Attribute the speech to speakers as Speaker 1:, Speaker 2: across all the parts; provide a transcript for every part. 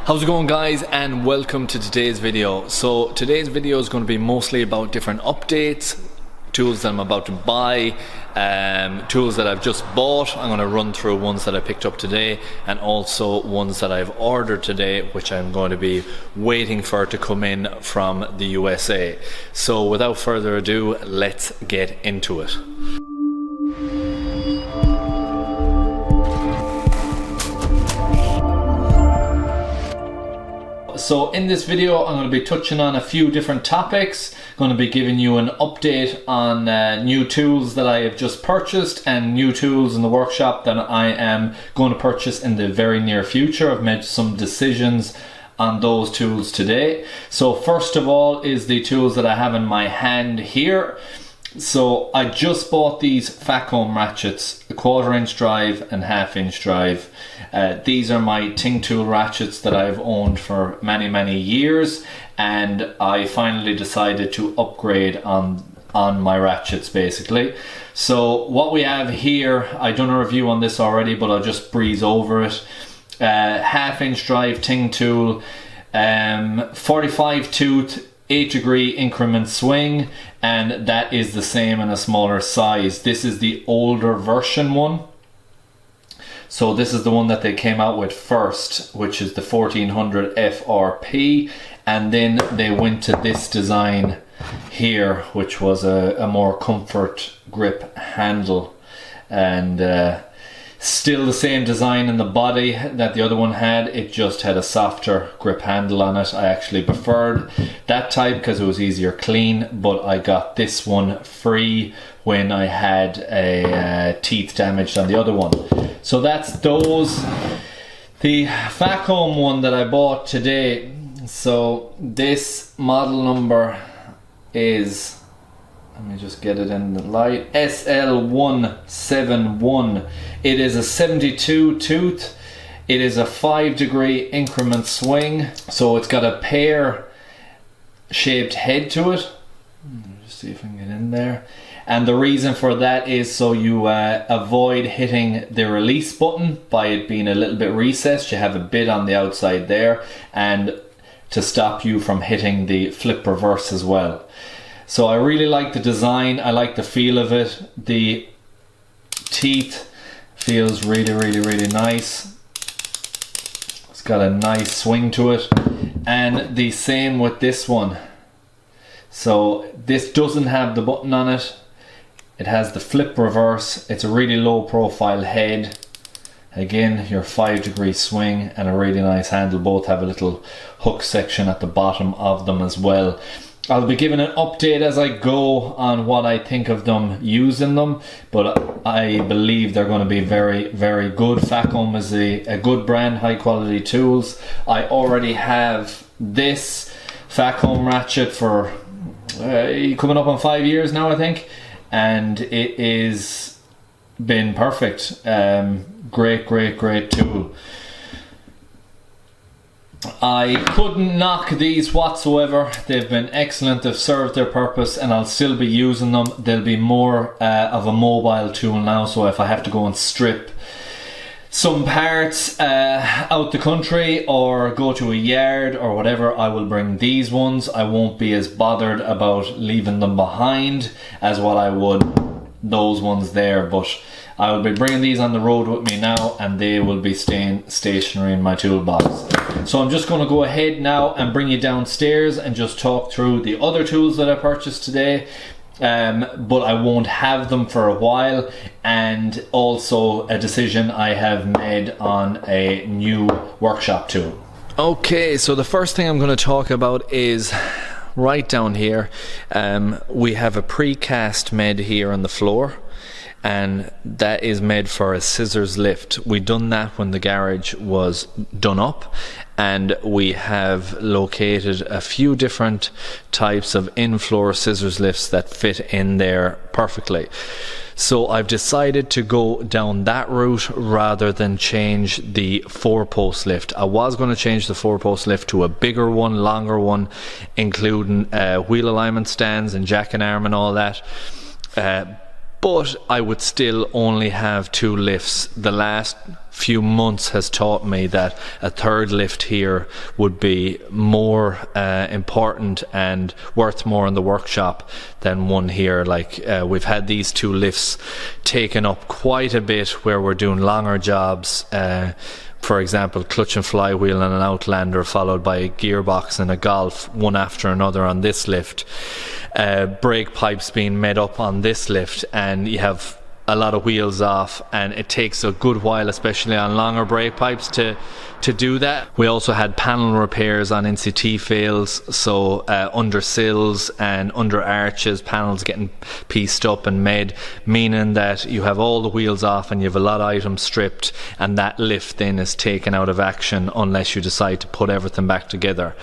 Speaker 1: How's it going, guys, and welcome to today's video. So today's video is going to be mostly about different updates, tools that I'm about to buy, tools that I've just bought. I'm going to run through ones that I picked up today and also ones that I've ordered today, which I'm going to be waiting for to come in from the USA. So without further ado, let's get into it. So in this video I'm going to be touching on a few different topics. I'm going to be giving you an update on new tools that I have just purchased and new tools in the workshop that I am going to purchase in the very near future. I've made some decisions on those tools today. So first of all is the tools that I have in my hand here. So I just bought these fat comb ratchets, a 1/4 inch drive and 1/2 inch drive. These are my Ting tool ratchets that I've owned for many years, and I finally decided to upgrade on my ratchets basically. So what we have here, I've done a review on this already, but I'll just breeze over it. 1/2 inch drive Ting tool, 45 tooth 8-degree increment swing, and that is the same in a smaller size. This is the older version one. So this is the one that they came out with first, which is the 1400 FRP, and then they went to this design here, which was a more comfort grip handle, and still the same design in the body that the other one had. It just had a softer grip handle on it. I actually preferred that type because it was easier clean, but I got this one free when I had a teeth damaged on the other one. So that's those. The fat comb one that I bought today, so this model number is, let me just get it in the light, SL171. It is a 72 tooth. It is a 5-degree increment swing. So it's got a pear shaped head to it. Let me just see if I can get in there. And the reason for that is so you avoid hitting the release button by it being a little bit recessed. You have a bit on the outside there, and to stop you from hitting the flip reverse as well. So I really like the design, I like the feel of it. The teeth feels really nice. It's got a nice swing to it, and the same with this one. So this doesn't have the button on it. It has the flip reverse. It's a really low profile head. Again, your 5-degree swing and a really nice handle. Both have a little hook section at the bottom of them as well. I'll be giving an update as I go on what I think of them using them, but I believe they're going to be very good. Fat comb is a good brand, high quality tools. I already have this fat comb ratchet for coming up on 5 years now, I think, and it is been perfect. Great tool. I couldn't knock these whatsoever. They've been excellent, they've served their purpose, and I'll still be using them. They'll be more of a mobile tool now, so if I have to go and strip some parts out the country or go to a yard or whatever, I will bring these ones. I won't be as bothered about leaving them behind as what I would those ones there, but I will be bringing these on the road with me now, and they will be staying stationary in my toolbox. So I'm just going to go ahead now and bring you downstairs and just talk through the other tools that I purchased today, but I won't have them for a while, and also a decision I have made on a new workshop tool. Okay, so the first thing I'm going to talk about is right down here. We have a precast made here on the floor, and that is made for a scissors lift. We done that when the garage was done up, and we have located a few different types of in-floor scissors lifts that fit in there perfectly. So I've decided to go down that route rather than change the 4-post lift. I was going to change the 4-post lift to a bigger one, longer one, including wheel alignment stands and jack and arm and all that. but I would still only have 2 lifts. The last few months has taught me that a 3rd lift here would be more important and worth more in the workshop than one here. Like we've had these 2 lifts taken up quite a bit where we're doing longer jobs. For example, clutch and flywheel and an Outlander, followed by a gearbox and a Golf, one after another on this lift. Brake pipes being made up on this lift, and you have a lot of wheels off, and it takes a good while, especially on longer brake pipes, to do that. We also had panel repairs on NCT fails, so under sills and under arches, panels getting pieced up and made, meaning that you have all the wheels off and you have a lot of items stripped, and that lift then is taken out of action unless you decide to put everything back together.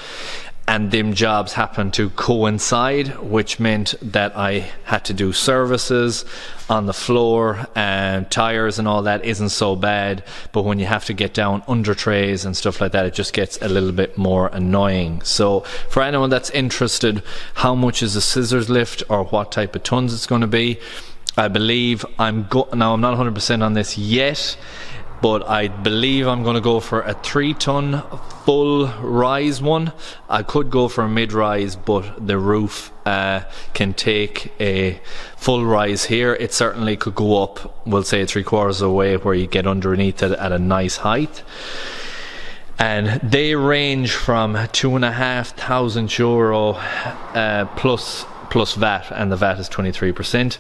Speaker 1: And them jobs happened to coincide, which meant that I had to do services on the floor, and tyres and all that isn't so bad, but when you have to get down under trays and stuff like that, it just gets a little bit more annoying. So for anyone that's interested, how much is a scissors lift or what type of tons it's going to be, I believe now I'm not 100% on this yet, but I believe I'm going to go for a 3-ton full rise one. I could go for a mid-rise, but the roof can take a full rise here. It certainly could go up, we'll say 3/4 of the way, where you get underneath it at a nice height. And they range from €2,500 plus VAT, and the VAT is 23%,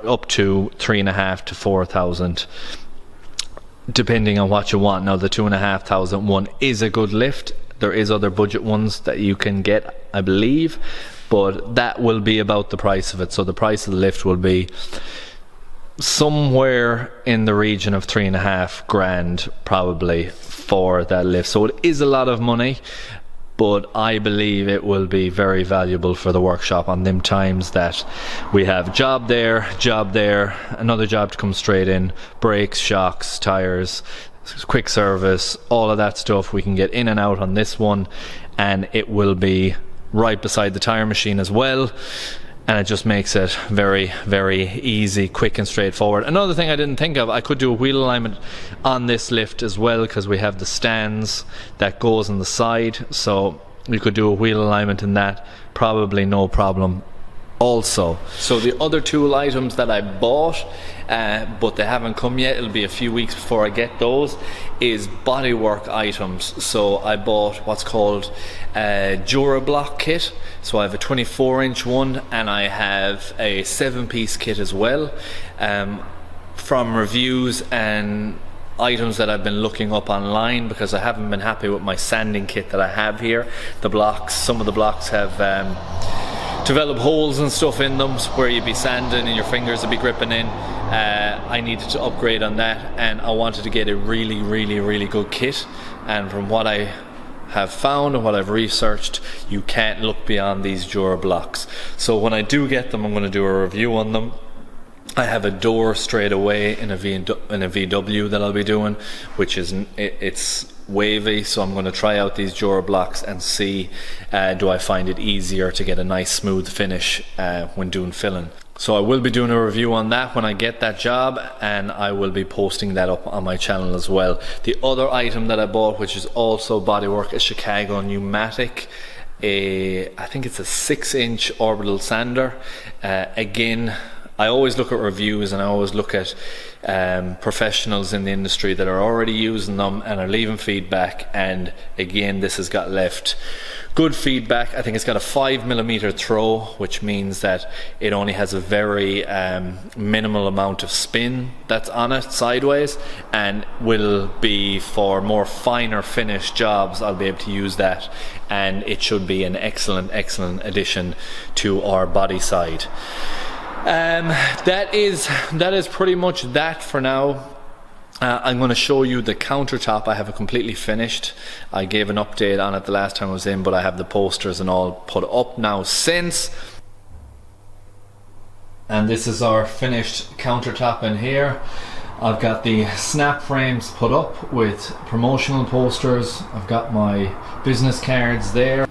Speaker 1: up to 3,500 to 4,000. Depending on what you want. Now the 2,500 one is a good lift. There is other budget ones that you can get, I believe, but that will be about the price of it. So the price of the lift will be somewhere in the region of 3.5 grand probably for that lift. So it is a lot of money, but I believe it will be very valuable for the workshop on them times that we have job there, another job to come straight in, brakes, shocks, tyres, quick service, all of that stuff. We can get in and out on this one, and it will be right beside the tyre machine as well. And it just makes it very, very easy, quick and straightforward. Another thing I didn't think of, I could do a wheel alignment on this lift as well, because we have the stands that goes on the side, so you could do a wheel alignment in that, probably no problem also. So the other 2 items that I bought, but they haven't come yet, it'll be a few weeks before I get those, is Bodywork Items. So I bought what's called a GerardBurke kit. So I have a 24-inch one, and I have a 7-piece kit as well. From reviews and items that I've been looking up online, because I haven't been happy with my sanding kit that I have here. The blocks, some of the blocks have develop holes and stuff in them where you'd be sanding and your fingers would be gripping in. I needed to upgrade on that, and I wanted to get a really, really, really good kit. And from what I have found and what I've researched, you can't look beyond these GerardBurke. So when I do get them, I'm going to do a review on them. I have a door straight away in a VW that I'll be doing, which is it's wavy, so I'm going to try out these GerardBurke and see do I find it easier to get a nice smooth finish when doing filling. So I will be doing a review on that when I get that job, and I will be posting that up on my channel as well. The other item that I bought, which is also Bodywork, is Chicago pneumatic. I think it's a 6-inch orbital sander. Again, I always look at reviews, and I always look at professionals in the industry that are already using them and are leaving feedback, and again, this has got left good feedback. I think it's got a 5mm throw, which means that it only has a very minimal amount of spin that's on it sideways, and will be for more finer finish jobs. I'll be able to use that, and it should be an excellent addition to our body side. That is pretty much that for now. I'm going to show you the countertop. I have it completely finished. I gave an update on it the last time I was in, but I have the posters and all put up now since. And this is our finished countertop in here. I've got the snap frames put up with promotional posters. I've got my business cards there.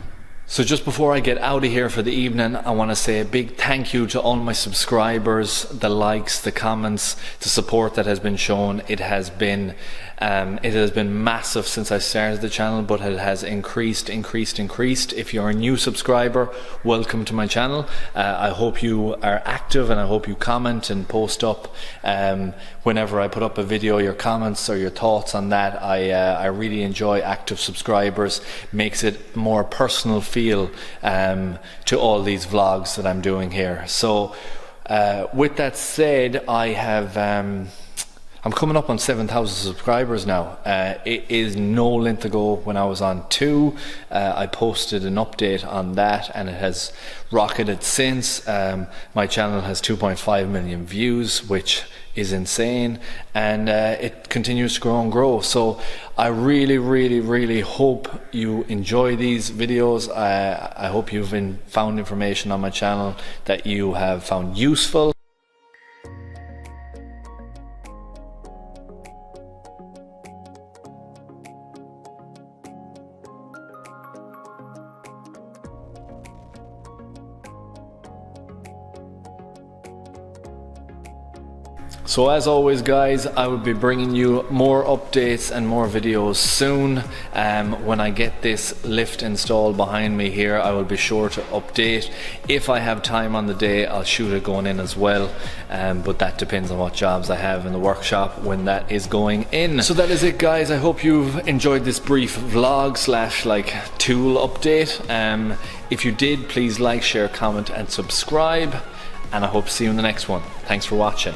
Speaker 1: So just before I get out of here for the evening, I want to say a big thank you to all my subscribers, the likes, the comments, the support that has been shown. It has been massive since I started the channel, but it has increased. If you're a new subscriber, welcome to my channel. I hope you are active, and I hope you comment and post up whenever I put up a video, your comments or your thoughts on that. I really enjoy active subscribers. Makes it more personal feel to all these vlogs that I'm doing here. So with that said, I'm coming up on 7,000 subscribers now. It is no length ago when I was on 2. I posted an update on that, and it has rocketed since. My channel has 2.5 million views, which is insane, and it continues to grow and grow. So I really hope you enjoy these videos. I hope you've found information on my channel that you have found useful. So as always guys, I will be bringing you more updates and more videos soon. When I get this lift installed behind me here, I will be sure to update. If I have time on the day, I'll shoot it going in as well, but that depends on what jobs I have in the workshop when that is going in. So that is it guys. I hope you've enjoyed this brief vlog slash like tool update. If you did, please like, share, comment and subscribe, and I hope to see you in the next one. Thanks for watching.